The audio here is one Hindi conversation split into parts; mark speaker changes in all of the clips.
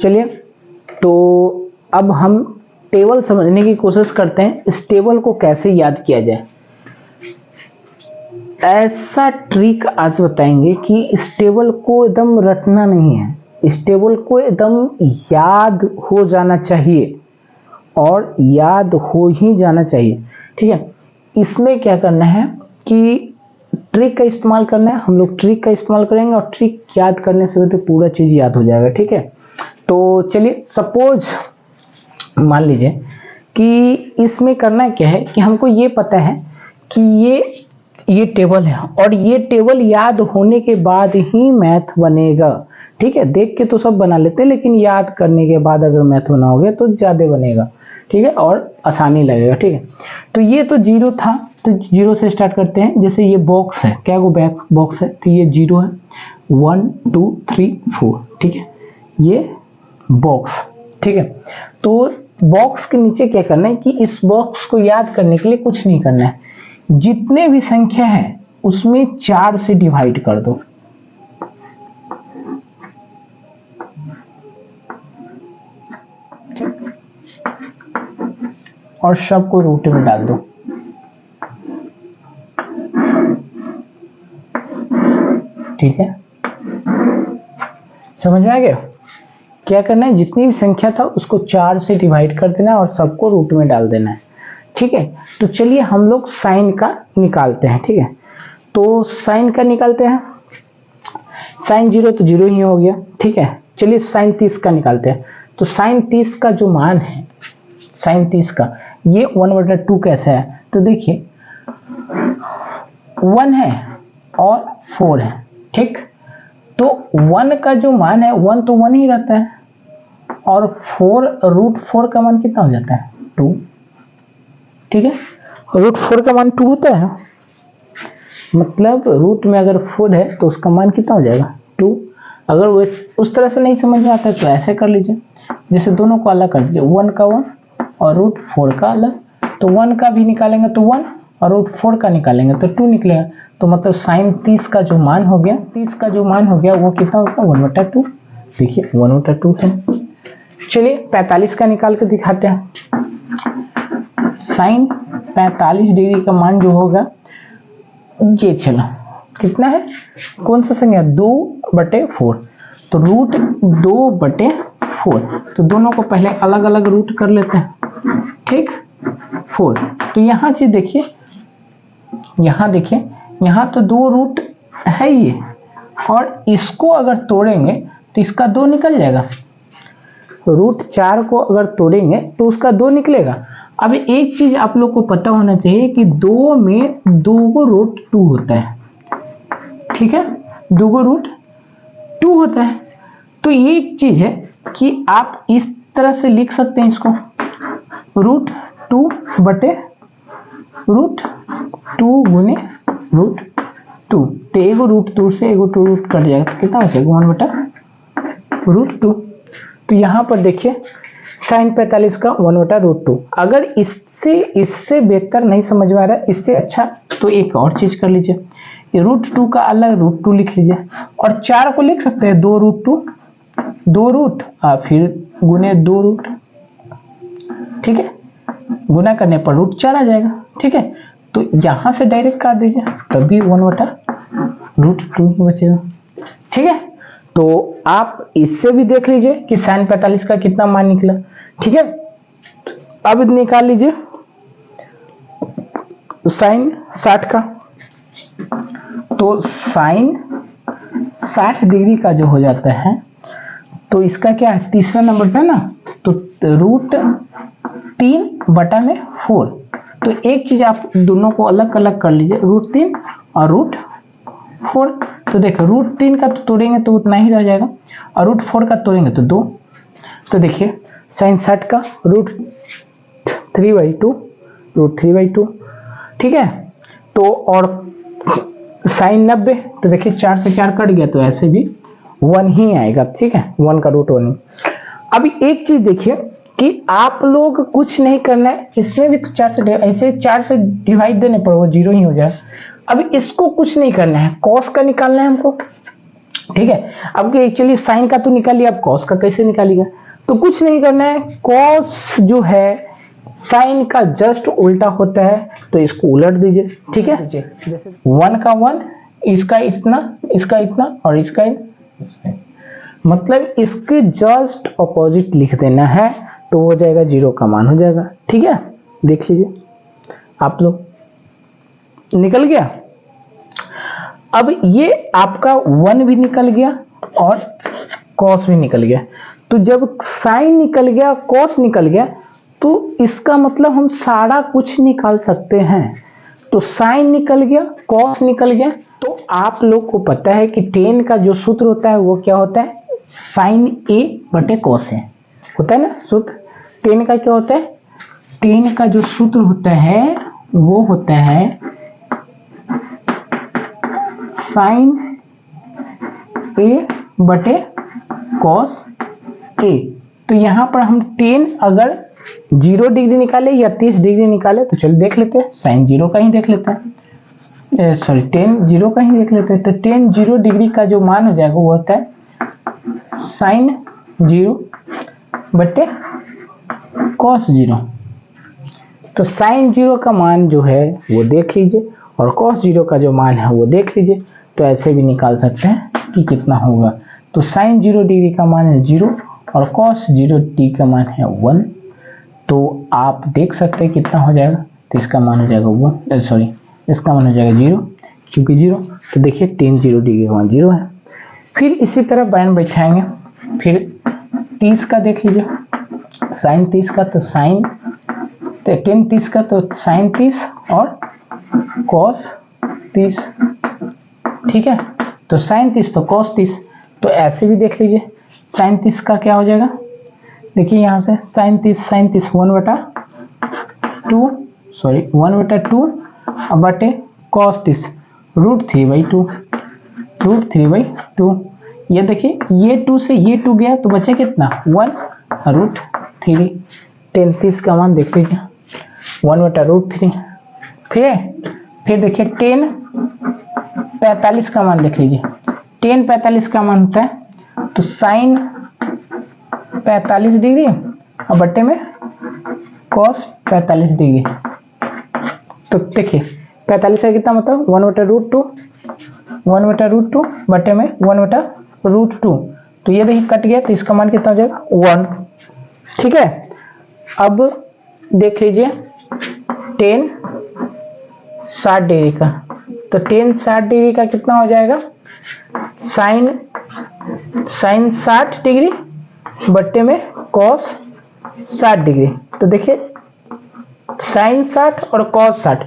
Speaker 1: चलिए, तो अब हम टेबल समझने की कोशिश करते हैं, इस टेबल को कैसे याद किया जाए। ऐसा ट्रिक आज बताएंगे कि इस टेबल को एकदम रटना नहीं है, इस टेबल को एकदम याद हो जाना चाहिए और याद हो ही जाना चाहिए। ठीक है, इसमें क्या करना है कि ट्रिक का इस्तेमाल करना है, हम लोग ट्रिक का इस्तेमाल करेंगे और ट्रिक याद करने से तो पूरा चीज याद हो जाएगा। ठीक है, तो चलिए सपोज मान लीजिए कि इसमें करना क्या है कि हमको ये पता है कि ये टेबल है और ये टेबल याद होने के बाद ही मैथ बनेगा। ठीक है, देख के तो सब बना लेते हैं, लेकिन याद करने के बाद अगर मैथ बनाओगे तो ज्यादा बनेगा। ठीक है, और आसानी लगेगा। ठीक है, तो ये तो जीरो था, तो जीरो से स्टार्ट करते हैं। जैसे ये बॉक्स है, क्या वो बैक बॉक्स है, तो ये जीरो है, 1 2 3 4। ठीक है, ये बॉक्स। ठीक है, तो बॉक्स के नीचे क्या करना है कि इस बॉक्स को याद करने के लिए कुछ नहीं करना है, जितने भी संख्या है उसमें 4 से डिवाइड कर दो। और सबको रूट में डाल दो। ठीक है, समझ में आ गया? क्या करना है, जितनी भी संख्या था उसको 4 से डिवाइड कर देना और सबको रूट में डाल देना है। ठीक है, तो चलिए हम लोग साइन का निकालते हैं। ठीक है, तो साइन का निकालते हैं। साइन जीरो तो जीरो ही हो गया। ठीक है, चलिए साइन 30 का निकालते हैं। तो साइन 30 का जो मान है, साइन 30 का ये 1/2 कैसा है, तो देखिए 1 है और 4 है। ठीक, तो 1 का जो मान है 1 तो 1 ही रहता है और 4 √4 का मान कितना हो जाता है, 2। ठीक है, √4 का मान 2 होता है, मतलब रूट में अगर 4 है तो उसका मान कितना हो जाएगा, 2। अगर वो उस तरह से नहीं समझ में आता है तो ऐसे कर लीजिए, जैसे दोनों को अलग कर दीजिए, 1 का 1 और √4 का अलग। तो 1 का भी निकालेंगे तो 1 और √4 का निकालेंगे तो 2 निकलेगा। तो मतलब साइन 30 का जो मान हो गया, 30 का जो मान हो गया वो कितना होगा, 1/2। देखिए 1/2 है। चलिए 45 का निकाल के दिखाते हैं। साइन 45 डिग्री का मान जो होगा ये, चलो कितना है, कौन सा संख्या, 2/4। तो √2/4। तो दोनों को पहले अलग अलग रूट कर लेते हैं। ठीक, 4। तो यहाँ चीज देखिए, यहाँ देखिए, यहाँ तो 2 रूट है ये, और इसको अगर तोड़ेंगे तो इसका 2 निकल जाएगा। √4 को अगर तोड़ेंगे तो उसका 2 निकलेगा। अब एक चीज आप लोग को पता होना चाहिए कि 2 में 2 √2 होता है। ठीक है, 2 √2 होता है। तो ये एक चीज है कि आप इस तरह से लिख सकते हैं इसको, √2 गुने √2। तो एगो √2 से एगो 2 रूट कट जाएगा, तो कितना हो जाएगा, 1/√2। तो यहाँ पर देखिए साइन 45 का 1/√2। अगर इससे बेहतर नहीं समझ में आ रहा है, इससे अच्छा, तो एक और चीज कर लीजिए, ये √2 का अलग √2 लिख लीजिए और 4 को लिख सकते हैं 2 √2, 2 रूट फिर गुने 2 रूट। ठीक है, गुना करने पर √4 आ जाएगा। ठीक है, तो यहां से डायरेक्ट काट दीजिए, तब भी 1/√2 ही बचेगा। ठीक है, तो आप इससे भी देख लीजिए कि साइन 45 का कितना मान निकला। ठीक है, अब निकाल लीजिए साइन 60 का। तो साइन 60 डिग्री का जो हो जाता है, तो इसका क्या है, तीसरा नंबर पे ना, तो √3/4। तो एक चीज आप दोनों को अलग अलग कर लीजिए, √3 और √4। तो देखो √3 का तो तोड़ेंगे तो उतना ही रह जाएगा और √4 का तोड़ेंगे तो 2। तो देखिए साइन 60 का √3/2। ठीक है, तो और साइन 90, तो देखिए 4 से 4 कट गया, तो ऐसे भी 1 ही आएगा। ठीक है, 1 का √1। अभी एक चीज देखिए कि आप लोग कुछ नहीं करना है, इसमें भी तो 4 से डिवाइड देने पर वो 0 ही हो जाए। अब इसको कुछ नहीं करना है, कॉस का निकालना है हमको। ठीक है। अब एक्चुअली साइन का तो निकाल लिया, अब कॉस का कैसे निकालिएगा? तो कुछ नहीं करना है, कॉस जो है साइन का जस्ट उल्टा होता है, तो इसको उलट दीजिए। ठीक है, जैसे 1 का 1, इसका इतना और इसका मतलब इसके जस्ट अपोजिट लिख देना है, तो हो जाएगा 0 का मान हो जाएगा। ठीक है, देख लीजिए आप लोग, निकल गया। अब ये आपका 1 भी निकल गया और कॉस भी निकल गया। तो जब साइन निकल गया, कॉस निकल गया, तो इसका मतलब हम सारा कुछ निकाल सकते हैं। तो साइन निकल गया, कॉस निकल गया। तो आप लोग को पता है कि tan का जो सूत्र होता है वो क्या होता है? साइन a बटे कॉस है, होता है ना सूत्र। tan का क्या होता है? tan का जो सूत्र होता है वो होता है साइन a बटे कॉस a। तो यहां पर हम tan अगर 0 डिग्री निकाले या 30 डिग्री निकाले, तो चलो देख लेते हैं, साइन 0 का ही देख लेते हैं, सॉरी tan 0 का ही देख लेते हैं। तो tan 0 डिग्री का जो मान हो जाएगा वो होता है साइन 0 बटे कॉस 0। तो साइन 0 का मान जो है वो देख लीजिए और कॉस 0 का जो मान है वो देख लीजिए। तो ऐसे भी निकाल सकते हैं कि कितना होगा। तो साइन 0 डिग्री का मान है 0 और कॉस 0 डिग्री का मान है 1। तो आप देख सकते हैं कितना हो जाएगा। तो इसका मान हो जाएगा 1, सॉरी इसका मान हो जाएगा 0, क्योंकि 0। तो देखिए tan 0 डिग्री का मान 0 है। फिर इसी तरह बैन बैठाएंगे। फिर 30 का देख लीजिए, साइन 30 का तो साइन, तो tan 30 का तो साइन 30 और कॉस 30। ठीक है, तो साइन 30 तो कॉस 30। तो ऐसे भी देख लीजिए, साइन 30 का क्या हो जाएगा? देखिए यहाँ से साइन 30 1/2, सॉरी 1/2 बटे कॉस 30 √3/2, √3/2। ये देखिए ये 2 से ये 2 गया तो बचे कितना? 1/√3। tan 30 का मान देख लीजिए 1/√3। फिर देखिए tan 45 का मान देख लीजिए। tan 45 का मान होता है तो साइन 45 डिग्री और बट्टे में कॉस 45 डिग्री। तो देखिए 45 का कितना मतलब 1/√2, 1/√2 बटे में 1/√2। तो ये देखिए कट गया, तो इसका मान कितना हो जाएगा? 1। ठीक है, अब देख लीजिए tan 60 डिग्री का। तो tan 60 डिग्री का कितना हो जाएगा? साइन 60 डिग्री बट्टे में कॉस 60 डिग्री। तो देखिए साइन 60 और कॉस 60,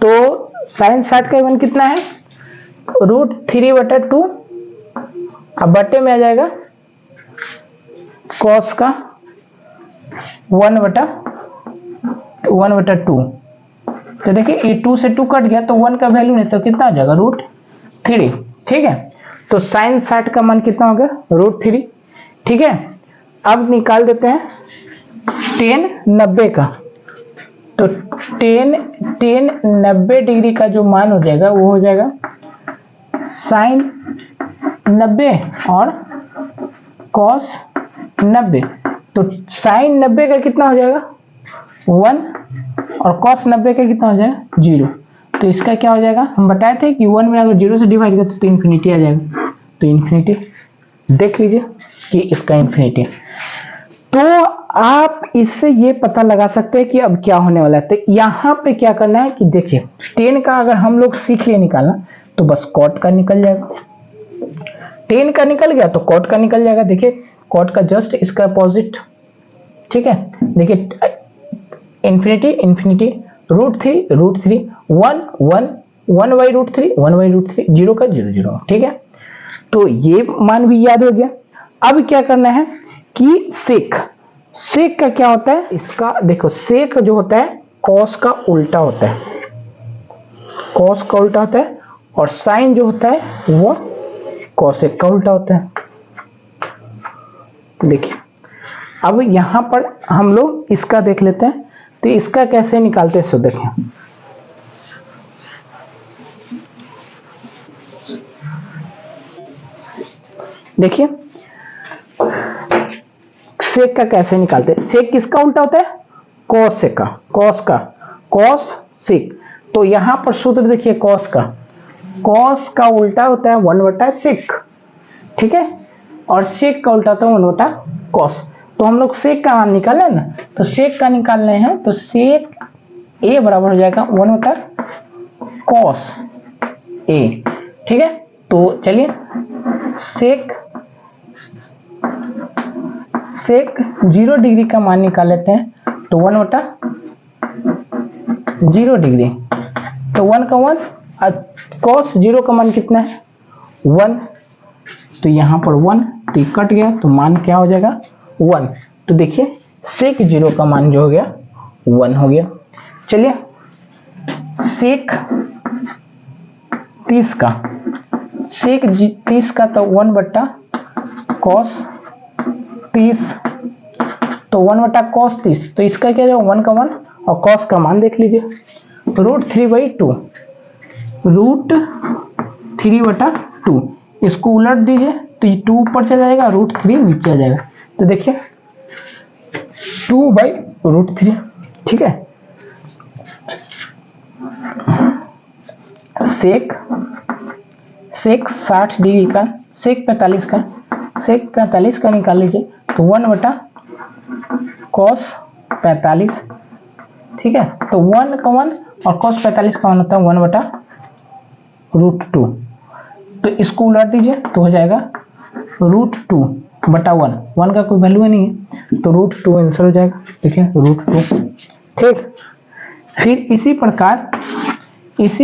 Speaker 1: तो साइन 60 का मान कितना है? √3/2 अब बट्टे में आ जाएगा कॉस का 1/2। तो देखिए ये 2 से 2 कट गया तो 1 का वैल्यू नहीं, तो कितना आ जाएगा? √3। ठीक है, तो साइन 60 का मान कितना हो गया? √3। ठीक है, अब निकाल देते हैं tan 90 का। तो tan 90 डिग्री का जो मान हो जाएगा वो हो जाएगा साइन 90 और कॉस 90। तो साइन 90 का कितना हो जाएगा? 1 और कॉस 90 का कितना हो जाएगा? 0। तो इसका क्या हो जाएगा? हम बताए थे कि 1 में अगर 0 से डिवाइड करें तो इन्फिनिटी आ जाएगा। तो इन्फिनिटी देख लीजिए कि इसका इन्फिनिटी। तो आप इससे ये पता लगा सकते हैं कि अब क्या होने वाला है। तो यहाँ पे क्या करना है कि देखिए tan का अगर हम लोग सीख लिए निकालना, तो बस cot का निकल जाएगा। tan का निकल गया तो cot का निकल जाएगा। देखिए cot का जस्ट इसका अपोजिट। ठीक है, देखिए इन्फिनिटी इन्फिनिटी, √3 1 1/√3 1/√3, 0 का 0 0। ठीक है, तो ये मान भी याद हो गया। अब क्या करना है कि सेक का क्या होता है? इसका देखो सेक जो होता है कॉस का उल्टा होता है, कॉस का उल्टा होता है, और साइन जो होता है वो कॉसेक का उल्टा होता है। देखिए अब यहां पर हम लोग इसका देख लेते हैं। तो इसका कैसे निकालते हैं सो देखें। देखिए सेक का कैसे निकालते हैं, सेक किसका उल्टा होता है, कॉस सेक का, कॉस सेक। तो यहां पर सूत्र देखिए कॉस का उल्टा होता है 1/सेक, ठीक है, और सेक का उल्टा होता है 1/कॉस। तो हम लोग सेक का मान निकाले ना, तो सेक का निकालने हैं तो सेक ए बराबर हो जाएगा 1/कॉस ए, ठीक है। तो चलिए सेक 0 डिग्री का मान निकाल लेते हैं, तो 1/0 डिग्री, तो 1 का 1, कॉस 0 का मान कितना है 1, तो यहाँ पर 1, तो ये कट गया, तो मान क्या हो जाएगा 1। तो देखिए सेक 0 का मान जो हो गया 1 हो गया। चलिए सेक 30 का तो 1/cos 30, तो 1/cos 30, तो इसका क्या जाएगा 1 का 1, और cos का मान देख लीजिए √3/2, √3/2, इसको उलट दीजिए तो ये 2 ऊपर चला जाएगा, √3 नीचे आ जाएगा। तो देखिए 2/√3, ठीक है। सेक 60 डिग्री का, सेक 45 का निकाल लीजिए, तो 1/cos 45, ठीक है। तो 1 का 1 और cos 45 का मान होता है 1/√2, तो इसको उलट दीजिए तो हो जाएगा √2/1, 1 का कोई वैल्यू नहीं है, तो √2 आंसर हो जाएगा, देखिए √2, ठीक। फिर इसी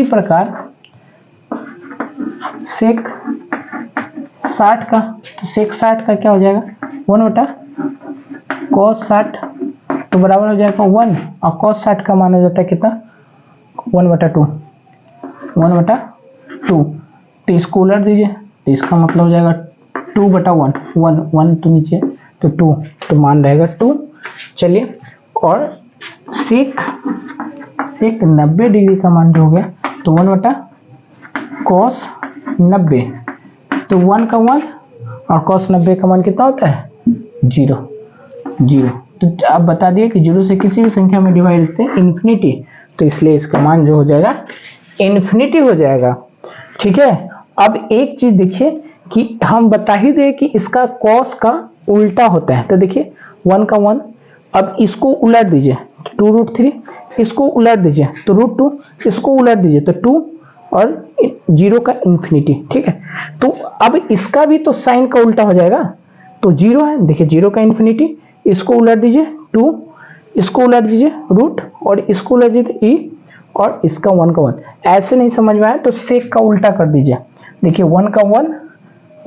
Speaker 1: प्रकार सेक 60 का, तो सेक 60 का क्या हो जाएगा 1/cos 60, तो बराबर हो जाएगा 1, और cos 60 का मान हो जाता है कितना 1/2, तो इसको उलट दीजिए, तो इसका मतलब हो जाएगा 2/1, 1 तो नीचे, तो 2, तो मान रहेगा 2। चलिए, और सेक 90 डिग्री का मान जो हो गया, तो 1/cos 90, तो 1 का 1 और cos 90 का मान कितना होता है 0। तो आप बता दिए कि 0 से किसी भी संख्या में डिवाइड होते हैं इन्फिनिटी, तो इसलिए इसका मान जो हो जाएगा इन्फिनिटी हो जाएगा, ठीक है। अब एक चीज देखिए कि हम बता ही दे कि इसका cos का उल्टा होता है, तो देखिए 1 का 1, अब इसको उलट दीजिए तो 2√3, इसको उलट दीजिए तो √2, इसको उलट दीजिए तो 2, और 0 का इन्फिनिटी, ठीक है। तो अब इसका भी तो साइन का उल्टा हो जाएगा, तो 0 है, देखिए 0 का इन्फिनिटी, इसको उलट दीजिए 2, इसको उलट दीजिए रूट, और इसको उलट दीजिए ई, और इसका 1 का 1। ऐसे नहीं समझ में आया तो सेक का उल्टा कर दीजिए, देखिए 1 का 1,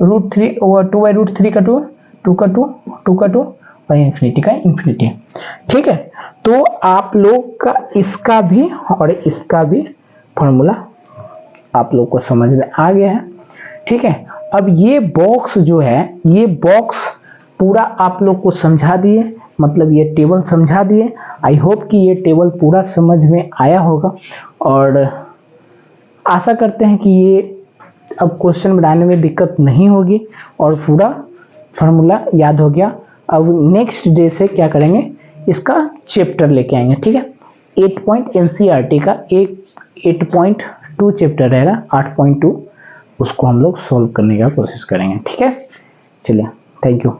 Speaker 1: √3 और 2/√3 का 2, 2 का 2, 2 का 2, और इन्फिनिटी का इन्फिनिटी, ठीक है। तो आप लोग का इसका भी और इसका भी फॉर्मूला आप लोग को समझ में आ गया है, ठीक है। अब ये बॉक्स जो है, ये बॉक्स पूरा आप लोग को समझा दिए, मतलब ये टेबल समझा दिए। आई होप कि ये टेबल पूरा समझ में आया होगा, और आशा करते हैं कि ये अब क्वेश्चन बनाने में दिक्कत नहीं होगी, और पूरा फार्मूला याद हो गया। अब नेक्स्ट डे से क्या करेंगे, इसका चैप्टर लेके आएंगे, ठीक है। 8 पॉइंट एनसीईआरटी का एक 8.2 चैप्टर रहेगा, 8.2, उसको हम लोग सॉल्व करने का कोशिश करेंगे, ठीक है। चलिए, थैंक यू।